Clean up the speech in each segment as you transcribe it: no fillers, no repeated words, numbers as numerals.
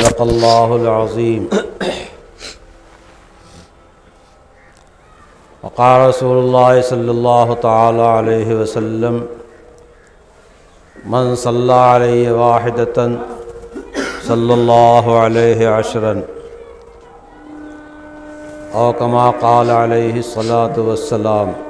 सदक़ल्लाहुल अज़ीम। वक़ाल रसूलुल्लाह सल्लल्लाहु तआला अलैहि वसल्लम मन सल्ला अलैहि वाहिदतन सल्लल्लाहु अलैहि अशरन औ कमा क़ाल अलैहि सलातु वस्सलाम।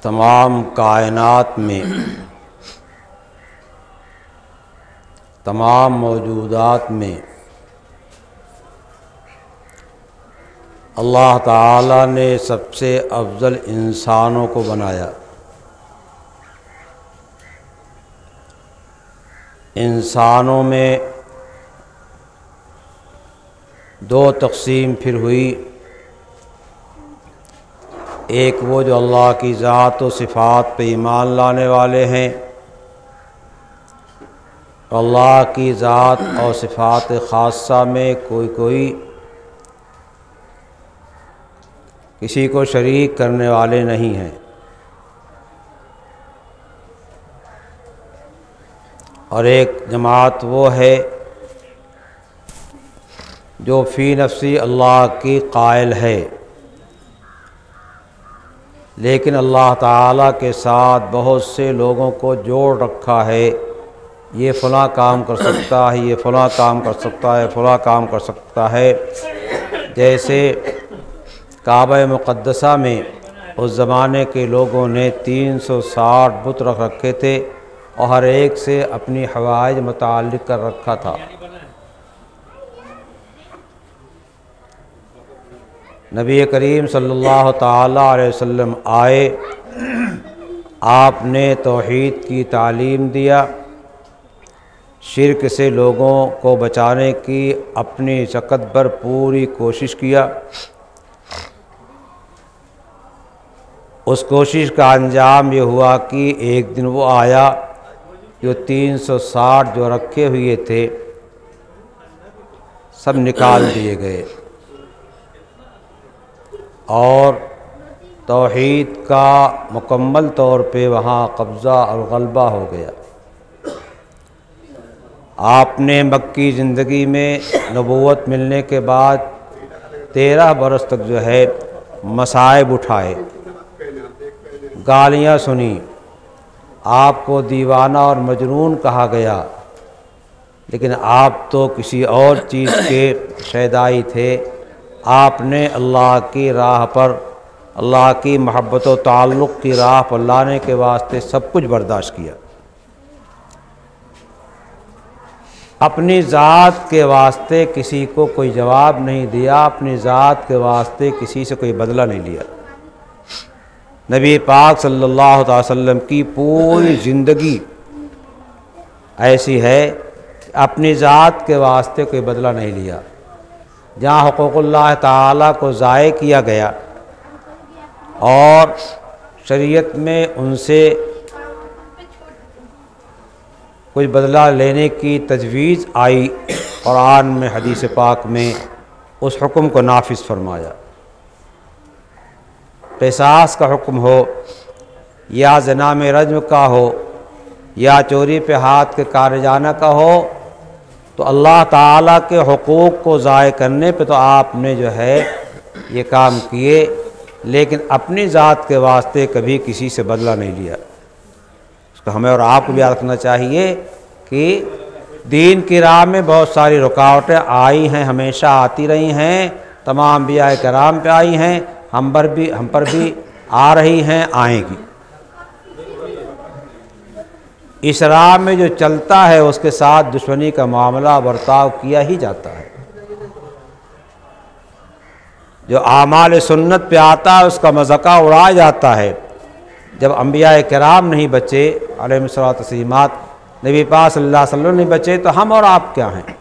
तमाम कायनात में, तमाम मौजूदात में अल्लाह ताला ने सबसे अफजल इंसानों को बनाया। इंसानों में दो तक़सीम फिर हुई। एक वो जो अल्लाह की ज़ात व सिफ़ात पे ईमान लाने वाले हैं, अल्लाह की ज़ात और सिफ़ात ख़ासा में कोई किसी को शरीक करने वाले नहीं हैं। और एक जमात वो है जो फ़ी नफ्सी अल्लाह की कायल है, लेकिन अल्लाह ताला के साथ बहुत से लोगों को जोड़ रखा है। ये फ़लाँ काम कर सकता है, ये फ़लाँ काम कर सकता है, फ़लाँ काम कर सकता है। जैसे काबा मुक़द्दसा में उस ज़माने के लोगों ने 360 बुत रख रखे थे और हर एक से अपनी हवाइज मुताल्लिक़ कर रखा था। नबी करीम सल्लल्लाहु ताला अलैहि वसल्लम आए, आपने तौहीद की तालीम दिया, शिर्क से लोगों को बचाने की अपनी सकत भर पूरी कोशिश किया। उस कोशिश का अंजाम ये हुआ कि एक दिन वो आया जो 360 जो रखे हुए थे सब निकाल दिए गए और तौहीद का मुकम्मल तौर पे वहाँ कब्ज़ा और गलबा हो गया। आपने मक्की ज़िंदगी में नबूवत मिलने के बाद 13 बरस तक जो है मसाइब उठाए, गालियाँ सुनी, आपको दीवाना और मजनून कहा गया, लेकिन आप तो किसी और चीज़ के शैदाई थे। आपने अल्लाह की राह पर, अल्लाह की मोहब्बत व ताल्लुक़ की राह पर लाने के वास्ते सब कुछ बर्दाश्त किया। अपनी ज़ात के वास्ते किसी को कोई जवाब नहीं दिया, अपनी ज़ात के वास्ते किसी से कोई बदला नहीं लिया। नबी पाक सल्लल्लाहु अलैहि वसल्लम की पूरी ज़िंदगी ऐसी है, अपनी ज़ात के वास्ते कोई बदला नहीं लिया। जहाँ हुकूक़ुल्लाह ताला को ज़ाय किया गया और शरीयत में उनसे कुछ बदला लेने की तजवीज़ आई, कुरान में हदीस पाक में उस हुक्म को नाफिज फरमाया। क़िसास का हुक्म हो या ज़ना में रज्म का हो या चोरी पे हाथ के कार जाना का हो, तो अल्लाह ताला के हुकूक़ को ज़ाय करने पे तो आपने जो है ये काम किए, लेकिन अपनी ज़ात के वास्ते कभी किसी से बदला नहीं लिया। इसको हमें और आपको भी याद रखना चाहिए कि दीन की राह में बहुत सारी रुकावटें आई हैं, हमेशा आती रही हैं, तमाम अंबिया किराम पे आई हैं, हम पर भी आ रही हैं, आएंगी। इस राह में जो चलता है उसके साथ दुश्मनी का मामला बर्ताव किया ही जाता है। जो आमाल सुन्नत पे आता है उसका मज़ाका उड़ाया जाता है। जब अंबिया किराम नहीं बचे अलैहिस्सलातु वस्सलाम, नबी पाक सल्लल्लाहु अलैहि वसल्लम नहीं बचे, तो हम और आप क्या हैं?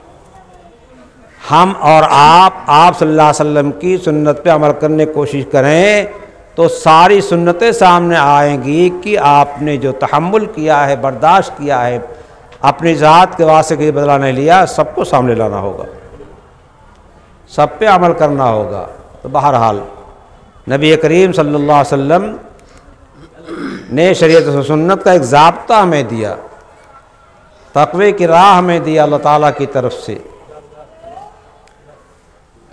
हम और आप सल्लल्लाहु अलैहि वसल्लम की सुन्नत पे अमल करने की कोशिश करें तो सारी सुन्नतें सामने आएंगी कि आपने जो तहम्मुल किया है, बर्दाश्त किया है, अपनी ज़ात के वास्ते के बदला नहीं लिया, सबको सामने लाना होगा, सब पे अमल करना होगा। तो बहरहाल नबी करीम सल्लल्लाहु अलैहि वसल्लम ने शरीयत व सुन्नत का एक ज़ाब्ता हमें दिया, तक़वे की राह हमें दिया अल्लाह ताला की तरफ से।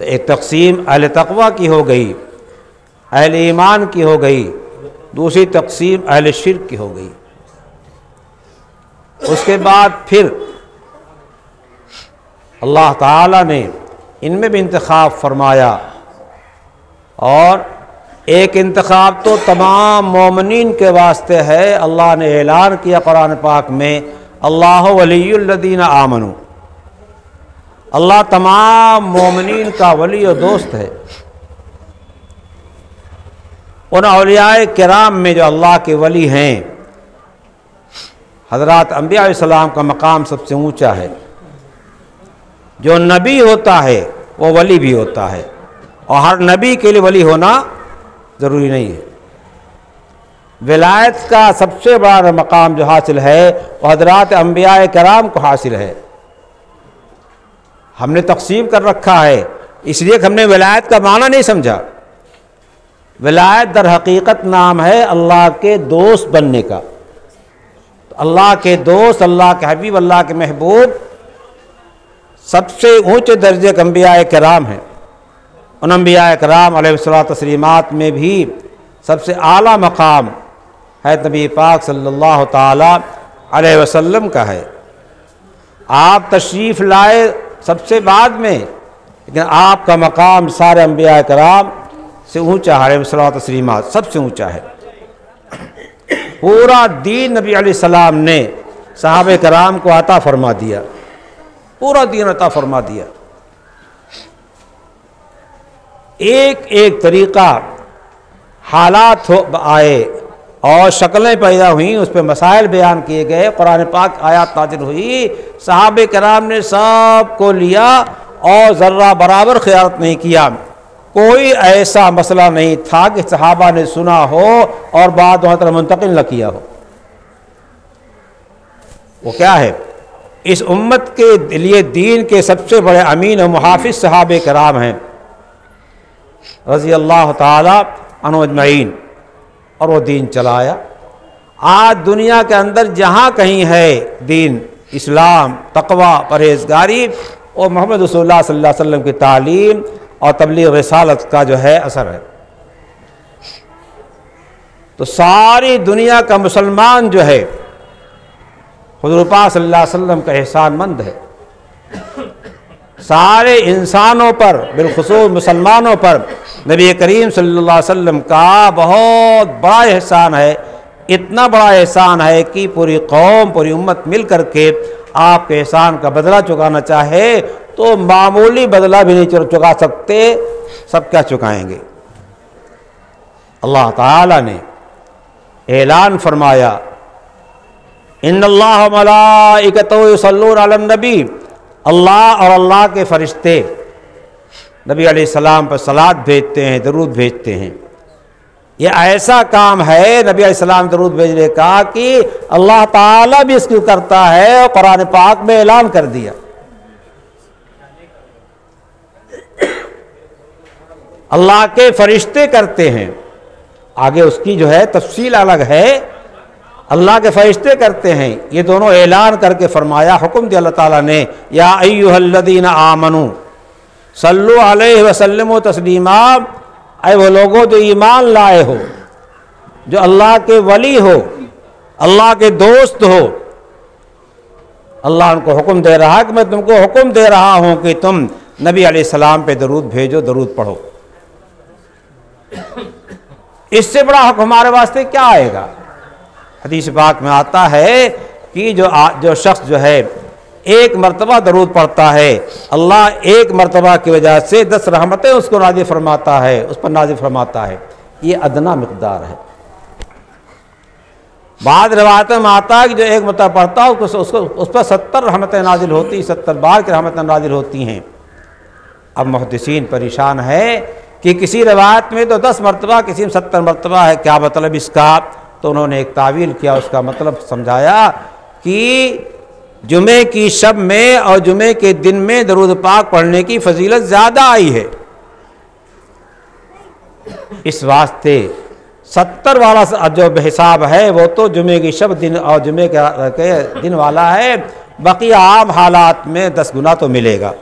तो एक तक़सीम अहले तक़वा की हो गई, अहले ईमान की हो गई, दूसरी तक़सीम अहले शिर्क की हो गई। उसके बाद फिर अल्लाह ताला ने इनमें भी इंतखाब फरमाया, और एक इंतखाब तो तमाम मोमिनीन के वास्ते है। अल्लाह ने ऐलान किया कुरान पाक में, अल्लाह वलियुल्लज़ीना आमनू, अल्लाह तमाम मोमिनीन का वली और दोस्त है। उन औलियाए किराम में जो अल्लाह के वली हैं, हज़रात अंबिया अलैहिस्सलाम का मकाम सबसे ऊंचा है। जो नबी होता है वो वली भी होता है, और हर नबी के लिए वली होना ज़रूरी नहीं है। विलायत का सबसे बड़ा मकाम जो हासिल है वो हज़रात अंबिया किराम को हासिल है। हमने तक़सीम कर रखा है, इसलिए कि हमने विलायत का माना नहीं समझा। विलायत दर हकीकत नाम है अल्लाह के दोस्त बनने का। तो अल्लाह के दोस्त, अल्लाह के हबीब, अल्लाह के महबूब सबसे ऊंचे दर्जे के अंबिया किराम हैं। उन अंबिया किराम अलैहिस्सलातु तस्लीमात में भी सबसे आला मकाम है नबी पाक सल्लल्लाहु ताला अलैहि वसल्लम का है। आप तशरीफ़ लाए सबसे बाद में, लेकिन आपका मकाम सारे अंबिया किराम से ऊंचा है, अलैहिस्सलातु तस्लीमात सबसे ऊंचा है। पूरा दीन नबी अलैहिस्सलाम ने सहाबे किराम को अता फरमा दिया, पूरा दीन अता फरमा दिया। एक एक तरीक़ा हालात आए और शक्लें पैदा हुई, उस पर मसाइल बयान किए गए, कुरान पाक आयत नाज़िल हुई, सहाबे किराम ने सब को लिया और ज़र्रा बराबर ख़ियानत नहीं किया। कोई ऐसा मसला नहीं था कि सहाबा ने सुना हो और बाद वहाँ तरह मुंतकिल न किया हो। वो क्या है, इस उम्मत के लिए दीन के सबसे बड़े अमीन और मुहाफिज सहाबे किराम हैं रज़ी अल्लाह ताला अन्हुम अजमईन, और वो दीन चलाया। आज दुनिया के अंदर जहाँ कहीं है दीन, इस्लाम, तक़वा, परहेज़गारी और मोहम्मद रसूलुल्लाह सल्लल्लाहु अलैहि वसल्लम की तालीम और तबलीग रिसालत का जो है असर है। तो सारी दुनिया का मुसलमान जो है हुज़ूर पाक सल्लल्लाहु अलैहि वसल्लम का एहसानमंद है। सारे इंसानों पर, बिलखुसूस मुसलमानों पर नबी करीम सल्लल्लाहु अलैहि वसल्लम का बहुत बड़ा एहसान है। इतना बड़ा एहसान है कि पूरी कौम, पूरी उम्मत मिल कर के आपके एहसान का बदला चुकाना चाहे तो मामूली बदला भी नहीं चुका सकते, सब क्या चुकाएंगे। अल्लाह ताला ने ऐलान फरमाया, इन्नल्लाह व मलाइकतहु युसल्लूना अलन नबी, अल्लाह और अल्लाह के फरिश्ते नबी अलैहिस्सलाम पर सलात भेजते हैं, दरूद भेजते हैं। ये ऐसा काम है नबी अलैहिस्सलाम दरूद भेजने का कि अल्लाह ताला भी इसकी करता है और कुरान पाक में ऐलान कर दिया। अल्लाह के फरिश्ते करते हैं, आगे उसकी जो है तफसील अलग है। अल्लाह के फरिश्ते करते हैं, ये दोनों ऐलान करके फरमाया, हुक्म दिया अल्लाह ताला ने, या अय्युहल्लज़ीना आमनू सल्लु अलैहि वसल्लिमु तस्लीमा, ऐ वो लोगों जो ईमान लाए हो, जो अल्लाह के वली हो, अल्लाह के दोस्त हो। अल्लाह उनको हुक्म दे रहा है कि मैं तुमको हुक्म दे रहा हूँ कि तुम नबी अलैहिस्सलाम पे दरूद भेजो, दरूद पढ़ो। इससे बड़ा हुक्म हमारे वास्ते क्या आएगा। हदीस पाक में आता है कि जो शख्स जो है एक मरतबा दरूद पढ़ता है, अल्लाह एक मरतबा की वजह से 10 रहमतें उसको नाज़िल फरमाता है, उस पर नाज़िल फरमाता है। ये अदना मिक़दार है। बाद रिवायतों में आता है कि जो एक मरतबा पढ़ता है उसको उस पर 70 रहमतें नाज़िल होती, 70 बार की रहमतें नाज़िल होती हैं। अब मुहद्दिसीन परेशान है कि किसी रवायत में तो 10 मरतबा, किसी में 70 मरतबा है, क्या मतलब इसका? तो उन्होंने एक तावील किया, उसका मतलब समझाया कि जुमे की शब में और जुमे के दिन में दरूद पाक पढ़ने की फजीलत ज़्यादा आई है। इस वास्ते 70 वाला जो हिसाब है वो तो जुमे की शब दिन और जुमे के दिन वाला है, बाकी आम हालात में 10 गुना तो मिलेगा।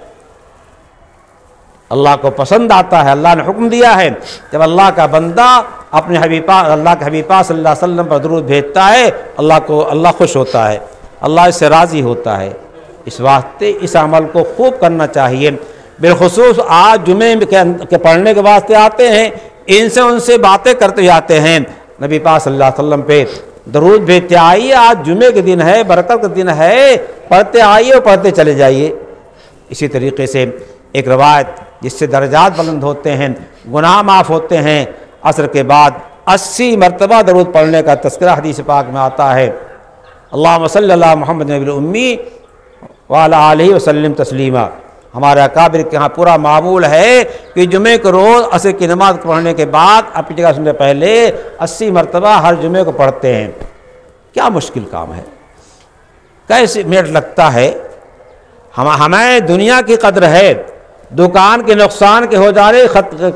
अल्लाह को पसंद आता है, अल्लाह ने हुक्म दिया है, जब अल्लाह का बंदा अपने अल्लाह के हबीबा सल्लल्लाहु अलैहि वसल्लम पर दरूद भेजता है, अल्लाह खुश होता है, अल्लाह इससे राज़ी होता है। इस वास्ते इस अमल को खूब करना चाहिए। बिलखुसूस आज जुमे के पढ़ने के वास्ते आते हैं, इनसे उनसे बातें करते जाते हैं, नबी पाक सल्लल्लाहु अलैहि वसल्लम पे दरूद भेजते आइए, आज जुमे के दिन है, बरकत का दिन है, पढ़ते आइए और पढ़ते चले जाइए। इसी तरीके से एक रवायत जिससे दर्जात बुलंद होते हैं, गुनाह माफ़ होते हैं, असर के बाद 80 मरतबा दरूद पढ़ने का तज़किरा हदीस पाक में आता है। अल्लाहुम्मा सल्ली अला मुहम्मद नबील उम्मी व अला आलिहि वसल्लिम तस्लीमा। हमारे अकाबिर के यहाँ पूरा मामूल है कि जुमे को रोज़ असर की नमाज पढ़ने के बाद अपनी जगह सुनने पहले 80 मरतबा हर जुमे को पढ़ते हैं। क्या मुश्किल काम है, कैसे मिनट लगता है। हमें दुनिया की कदर है, दुकान के नुकसान के हो जाने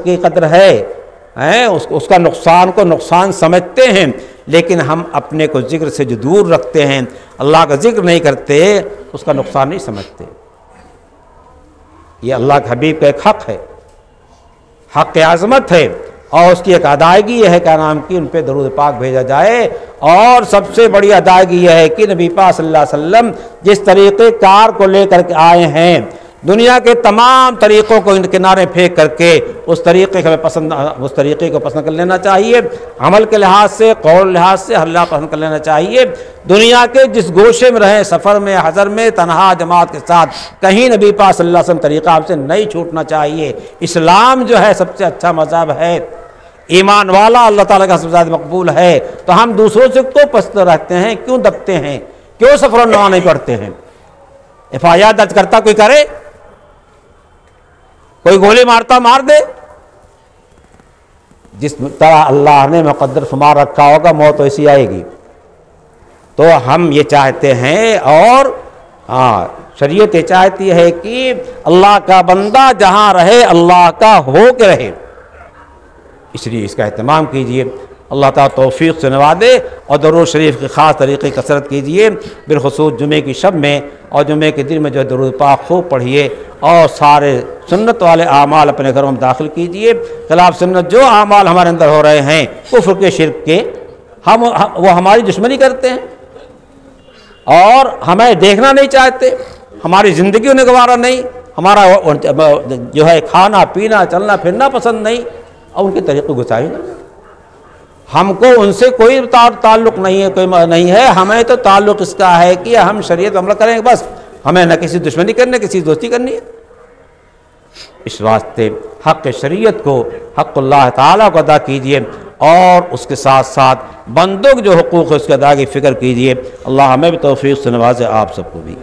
की कदर है, उसका नुकसान को नुकसान समझते हैं, लेकिन हम अपने को जिक्र से जो दूर रखते हैं, अल्लाह का जिक्र नहीं करते, उसका नुकसान नहीं समझते। ये अल्लाह के हबीब का एक हक़ है, हक़ आज़मत है, और उसकी एक अदायगी यह है क्या नाम की उन पर दरूद पाक भेजा जाए। और सबसे बड़ी अदायगी यह है कि नबी पाक सल्लल्लाहु अलैहि वसल्लम जिस तरीक़े कार को लेकर के आए हैं, दुनिया के तमाम तरीक़ों को किनारे फेंक करके उस तरीक़े को पसंद कर लेना चाहिए। अमल के लिहाज से, कौल लिहाज से हर लिहाज पसंद कर लेना चाहिए। दुनिया के जिस गोशे में रहें, सफ़र में, हज़र में, तनहा जमात के साथ, कहीं नबी पाक सल्लल्लाहु अलैहि वसल्लम तरीक़ा हमसे नहीं छूटना चाहिए। इस्लाम जो है सबसे अच्छा मज़हब है, ईमान वाला अल्लाह ताला का सबसे ज़्यादा मकबूल है। तो हम दूसरों से क्यों पस्त रहते हैं, क्यों दबते हैं, क्यों सफ़र नवा नहीं पढ़ते हैं? FIR दर्ज करता कोई करे, कोई गोली मारता मार दे। जिस तरह अल्लाह ने मुक़द्दर फरमा रखा होगा, मौत ऐसी आएगी। तो हम ये चाहते हैं, और शरीयत ये चाहती है कि अल्लाह का बंदा जहाँ रहे अल्लाह का हो के रहे, इसलिए इसका एहतमाम कीजिए। अल्लाह ताला तौफीक से नवादे और दरूद शरीफ की ख़ास तरीक़े की कसरत कीजिए, बिलखुसूस जुमे की शब में और जुमे के दिन में जो दरूद पाक खूब पढ़िए, और सारे सुन्नत वाले आमाल अपने घरों में दाखिल कीजिए। खिलाफ सुन्नत जो आमाल हमारे अंदर हो रहे हैं, कुफ्र के, शिर्क के, वो हमारी दुश्मनी करते हैं और हमें देखना नहीं चाहते, हमारी ज़िंदगी उन्हें गवारा नहीं, हमारा जो है खाना पीना चलना फिरना पसंद नहीं, और उनके तरीक़े गुस्साई ना। हमको उनसे कोई ताल्लुक़ नहीं है, कोई नहीं है। हमें तो ताल्लुक़ इसका है कि हम शरीयत अमल करेंगे, बस। हमें न किसी दुश्मनी करनी, किसी दोस्ती करनी है। इस वास्ते हक़ शरीयत को, हक़्क़ुल्लाह ताला को अदा कीजिए, और उसके साथ साथ बंदों के जो हुकूक़ है उसके अदा की फ़िक्र कीजिए। अल्लाह हमें भी तौफ़ीक़ से नवाज़े, आप सबको भी।